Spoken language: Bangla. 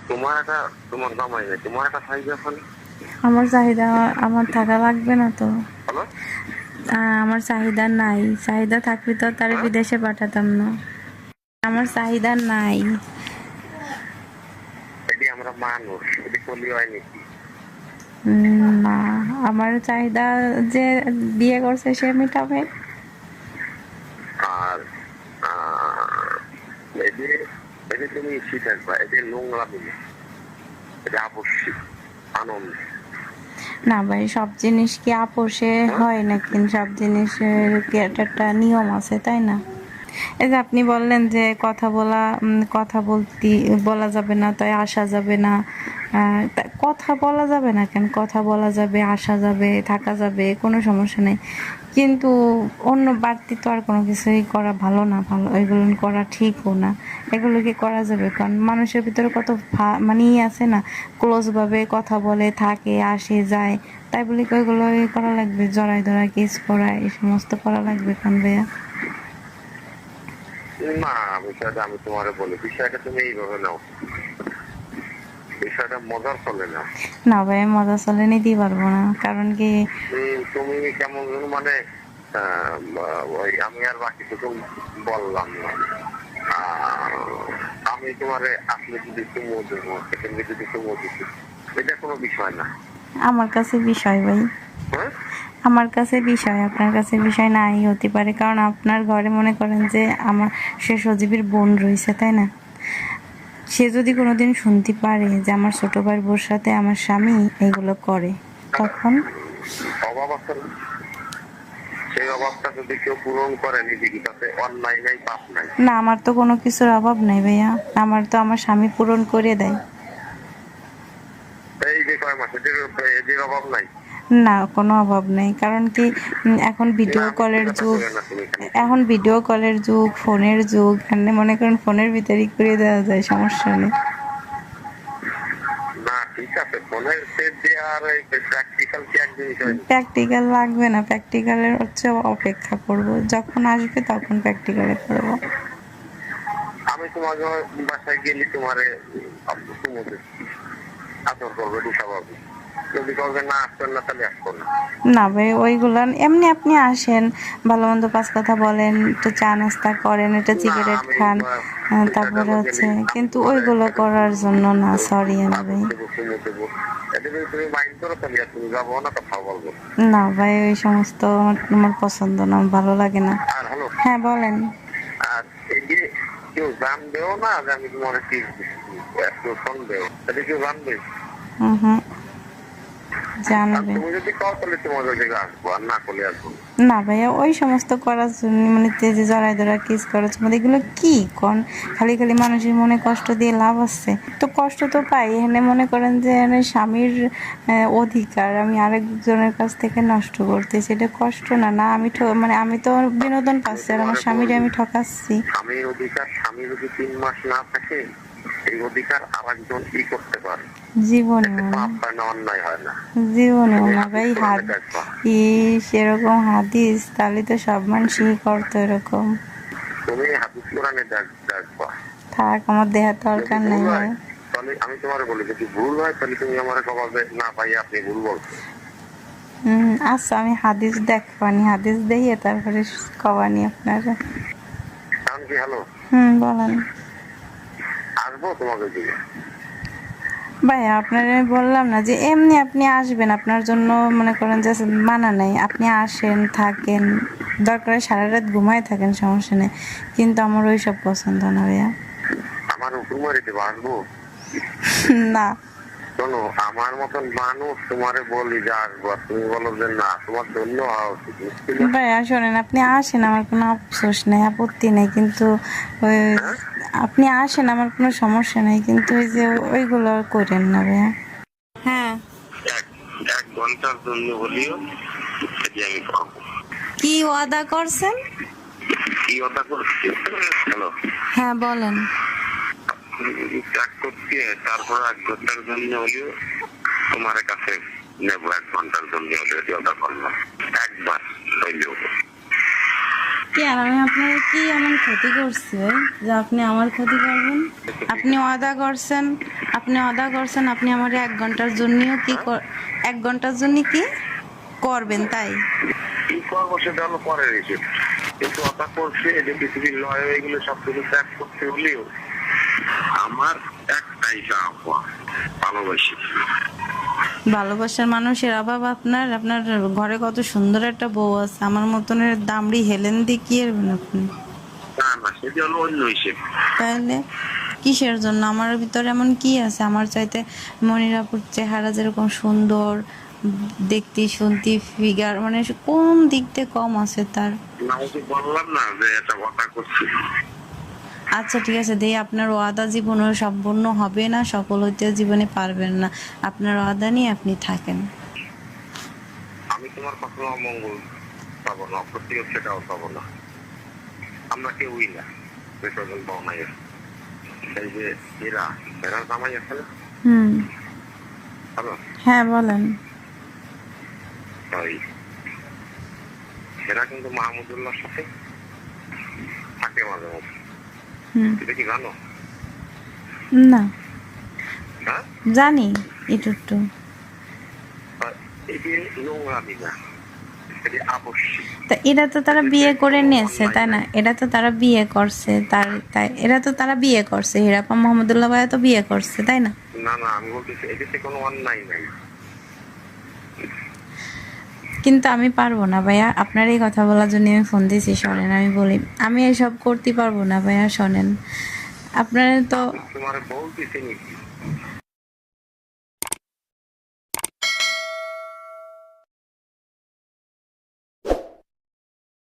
তোমার একটা, তোমার জামাই নেই, তোমার একটা চাহিদা আছে না? আমার চাহিদা আমার থাকা লাগবে না তো। হ্যালো? আমার চাহিদা নাই, চাহিদা থাকলে তো তার হ্যাঁ, বিদেশে পাঠাতাম না। আমার চাহিদা নাই। এটি আমরা মানুষ, এটি করলে হয় নাকি? না, আমার চাহিদা যে বিয়ে করছে সে মেটাবে। আর এটি, এটি তুমি শিখাবা, এটি নোংরা তুমি, এটা আবশ্যিক আনন্দ। না ভাই, সব জিনিস কি আপোষে হ্যাঁ, হয় নাকি? সব জিনিসের কি একটা নিয়ম আছে, তাই না? এই যে আপনি বললেন যে কথা বলা যাবে না, তাই আসা যাবে না। কথা বলা যাবে না কেন? কথা বলা যাবে, আসা যাবে, থাকা যাবে, কোনো সমস্যা নেই। কিন্তু অন্য বাড়তি তো আর কোনো কিছুই করা ভালো না, ভালো এগুলো করা ঠিকও না। এগুলো কি করা যাবে? কারণ মানুষের ভিতরে কত মানে আছে না, ক্লোজভাবে কথা বলে, থাকে, আসে, যায়। তাই বলে কি ওইগুলো করা লাগবে? জড়াই ধরা, কিস করা, এই সমস্ত করা লাগবে কেন ভাইয়া? না, বিষয়টা আমি তোমারে বলি, বিষয়টা তুমি এইভাবে নাও, বিষয়টা মজার চলে না। না ভাই, মজা চলে নিতেই পারবো না, কারণ কি? তুমি কেমন যেন মানে ওই আমি আর বাকি কিছু বললাম না। আমি তোমারে আসলে যদি চুমো দেবো, সেখানে যদি চুমো দিচ্ছি, এটা কোনো বিষয় না। আমার কাছে বিষয় ভাই, হ্যাঁ, আমার কাছে বিষয়, আপনার কাছে বিষয় নাই হতে পারে, কারণ আপনার ঘরে মনে করেন যে আমার সে সজীবের বোন রয়েছে, তাই না? সে যদি কোনোদিন শুনতে পারে যে আমার ছোট ভাইয়ের বউর সাথে আমার স্বামী এগুলো করে, তখন? অভাব আছে না? সেই অভাবটা যদি কেউ পূরণ করে নিজেকে, তাতে অন্যায় নাই, পাপ নাই। না, আমার তো কোনো কিছুর অভাব নাই ভাইয়া, আমার তো আমার স্বামী পূরণ করে দেয়। এই যে কয় মাস, এদের অভাব নাই। না, কোনো অভাব নেই, কারণ কি? এখন না, ভিডিও মিথ্যে কলের কথা যুগ। বলে না তুমি খালি। এখন ভিডিও কলের যুগ, ফোনের যুগ, এখানে মনে করেন ফোনের ভিতরেই করে দেওয়া যায়, সমস্যা নেই। না, ঠিক আছে, ফোনের সেট দিয়ে আর প্র্যাকটিক্যাল কি এক জিনিস হয়? প্র্যাকটিক্যাল লাগবে না, প্র্যাকটিক্যালের হচ্ছে অপেক্ষা করব, যখন আসবে তখন প্র্যাকটিক্যালে করব। আমি তোমার বাসায় গেলে তোমারে চুমো দিচ্ছি, আদর করবে, এটা স্বাভাবিক। যদি করবে না, আসবেন না, তাহলে আসবো না। না ভাই, ওইগুলো এমনি আপনি আসেন, ভালো মন্দ পাঁচ কথা বলেন, একটু চা নাস্তা করেন, একটা না, সিগারেট আমি খান, বিষয়টা তারপরে হলো হচ্ছে, গেলে আমি কিন্তু তোমারে ওইগুলো করার জন্য না, সরি আমি আদর ভাই। দেবো, চুমো দেবো, এটা যদি তুমি মাইন্ড করো, তাহলে আর তুমি যাবো না, কথা বলবো। না ভাই, ওই সমস্ত আমার পছন্দ না, ভালো লাগে না। আর হলো, হ্যাঁ বলেন। আর এই যে কেউ জানবেও না যে আমি তোমার কি একটু সন্দেহ, এটা কেউ জানবে? হুম হুম, আর জানবে। তুমি যদি কও, তাহলে তোমার ওই জায়গায় আসবো, আর না করলে আসবো না। না ভাইয়া, ওই সমস্ত করার জন্য মানে যে জড়াই ধরা কিস করার জন্য এগুলো কি কোন? খালি খালি মানুষের মনে কষ্ট দিয়ে লাভ আছে? তো কষ্ট তো পাই, এখানে মনে করেন যে এখানে স্বামীর অধিকার আমি আরেকজনের কাছ থেকে নষ্ট করতেছি, এটা কষ্ট না? না আমি মানে আমি তো বিনোদন আমি পাচ্ছি আর আমার তোমারে স্বামীরে বলি, আমি ঠকাচ্ছি। স্বামীর অধিকার, স্বামী যদি 3 মাস না থাকে, এই অধিকার আর একজন কি করতে পারে? এতে জীবনেও না, পাপ হয় না, অন্যায় হয় না। জীবনেও তুমি না হাদিস ভাই। কোরআনে দেখবা, সেরকম হাদিস তাহলে তো সব মানুষই করতো এরকম। তুমি হাদিস কোরআনে দেখবা। থাক, আমার দেহার যদি দরকার ভুল নেই ভাই। হয়, তাহলে আমি তোমার বলি, যদি ভুল হয়, তাহলে তুমি আমার কবা যে না ভাই, আপনি ভুল বলছেন। আচ্ছা, আমি হাদিস দেখবানি, হাদিস দিয়ে তারপরে কবানি আপনারা। কারণ কি, হ্যালো, বলেন। আসবো তোমাকে দিকে। ভাই, আপনার আমি বললাম না যে এমনি আপনি আসবেন, আপনার জন্য মনে করেন যে মানা নাই, আপনি আসেন, থাকেন, দরকার হয় সারা রাত ঘুমায় থাকেন, সমস্যা নেই, কিন্তু আমার ওই সব পছন্দ না ভাইয়া। আমার হুকুম মারি দেবো, আসবো। না শোনো, আমার মতন মানুষ তোমারে বলি যে আসবো, আর তুমি বলো যে না, তোমার জন্য হওয়া উচিত, বুঝছি না? ভাইয়া শোনেন, আপনি আসেন, আমার কোনো আফসোস নেই, আপত্তি নেই, কিন্তু ওই হ্যাঁ, আপনি আসেন, আমার কোনো সমস্যা নেই, কিন্তু ওই যে ওইগুলো করেন না ভাইয়া। হ্যাঁ, এক এক ঘন্টার জন্য হলেও সেটি আমি পাবো। কি ওয়াদা করছেন? কি কথা করছি, হ্যালো, হ্যাঁ বলেন। ত্যাগ করছি, তারপর 1 ঘন্টার জন্য হলেও তোমার কাছে নেবো, 1 ঘন্টার জন্য হলেও কথা বললাম, একবার হইলেও। কি আর আমি আপনার কি এমন ক্ষতি করছি ভাই যে আপনি আমার ক্ষতি করবেন? আপনি ওয়াদা করছেন, আপনি আমার 1 ঘন্টার জন্যও কি 1 ঘন্টার জন্য কি করবেন তাই? কি করবো সেটা হলো পরের ইস্যু, কিন্তু কথা করছে যে পৃথিবীর লয় এগুলো সবকিছু ত্যাগ করতে হলেও আমার একটাই চাওয়া, ভালোবাসি। ভালোবাসার মানুষের অভাব আপনার? আপনার ঘরে কত সুন্দর একটা বউ আছে, আমার মতনের দামড়ি হেলেন দিয়ে কি এরবেন আপনি? না না, সেটা হলো অন্য হিসেব। তাহলে কিসের জন্য? আমার ভিতরে এমন কি আছে? আমার চাইতে মনিরাপুর চেহারা যেরকম সুন্দর, দেখতে শুনতে ফিগার, মানে কোন দিক দিয়ে কম আছে তার? না, আমি তো বললাম না যে এটা কথা করছি। আচ্ছা ঠিক আছে, দেই আপনার ওয়াদা জীবনে সম্পূর্ণ হবে না, সফল হইতে জীবনে পারবেন না। আপনার ওয়াদা নিয়ে আপনি থাকেন। আমি তোমার কখনো অমঙ্গল পাবো না, অপ্রতিও সেটাও পাবো না। আমরা কেউই না বেসরকারি বানাই। এই যে এরা জামাই আছে না, হুম। হ্যালো, হ্যাঁ বলেন। তাই এরা কিন্তু মাহমুদুল্লাহর সাথে থাকে মাঝে মধ্যে। হুম। এটা কি জানো? না, হ্যাঁ, জানি একটু একটু। এটি নোংরামি না, এটি আবশ্যিক। তা এরা তো তারা বিয়ে করে নিয়েছে তাই না? এরা তো তারা বিয়ে করছে, তাই এরা তো তারা বিয়ে করছে, হিরাপা মোহাম্মদুল্লাহ ভাইয়া তো বিয়ে করছে তাই না? না না, আমি বলতেছি এটিতে কোনো অন্যায় নাই। কিন্তু আমি পারবো না ভাইয়া, আপনার এই কথা বলার জন্য আমি ফোন দিয়েছি। শোনেন আমি বলি, আমি এসব করতে পারবো না ভাইয়া, শোনেন। আপনারা তো আমি তোমার বলতেছি নাকি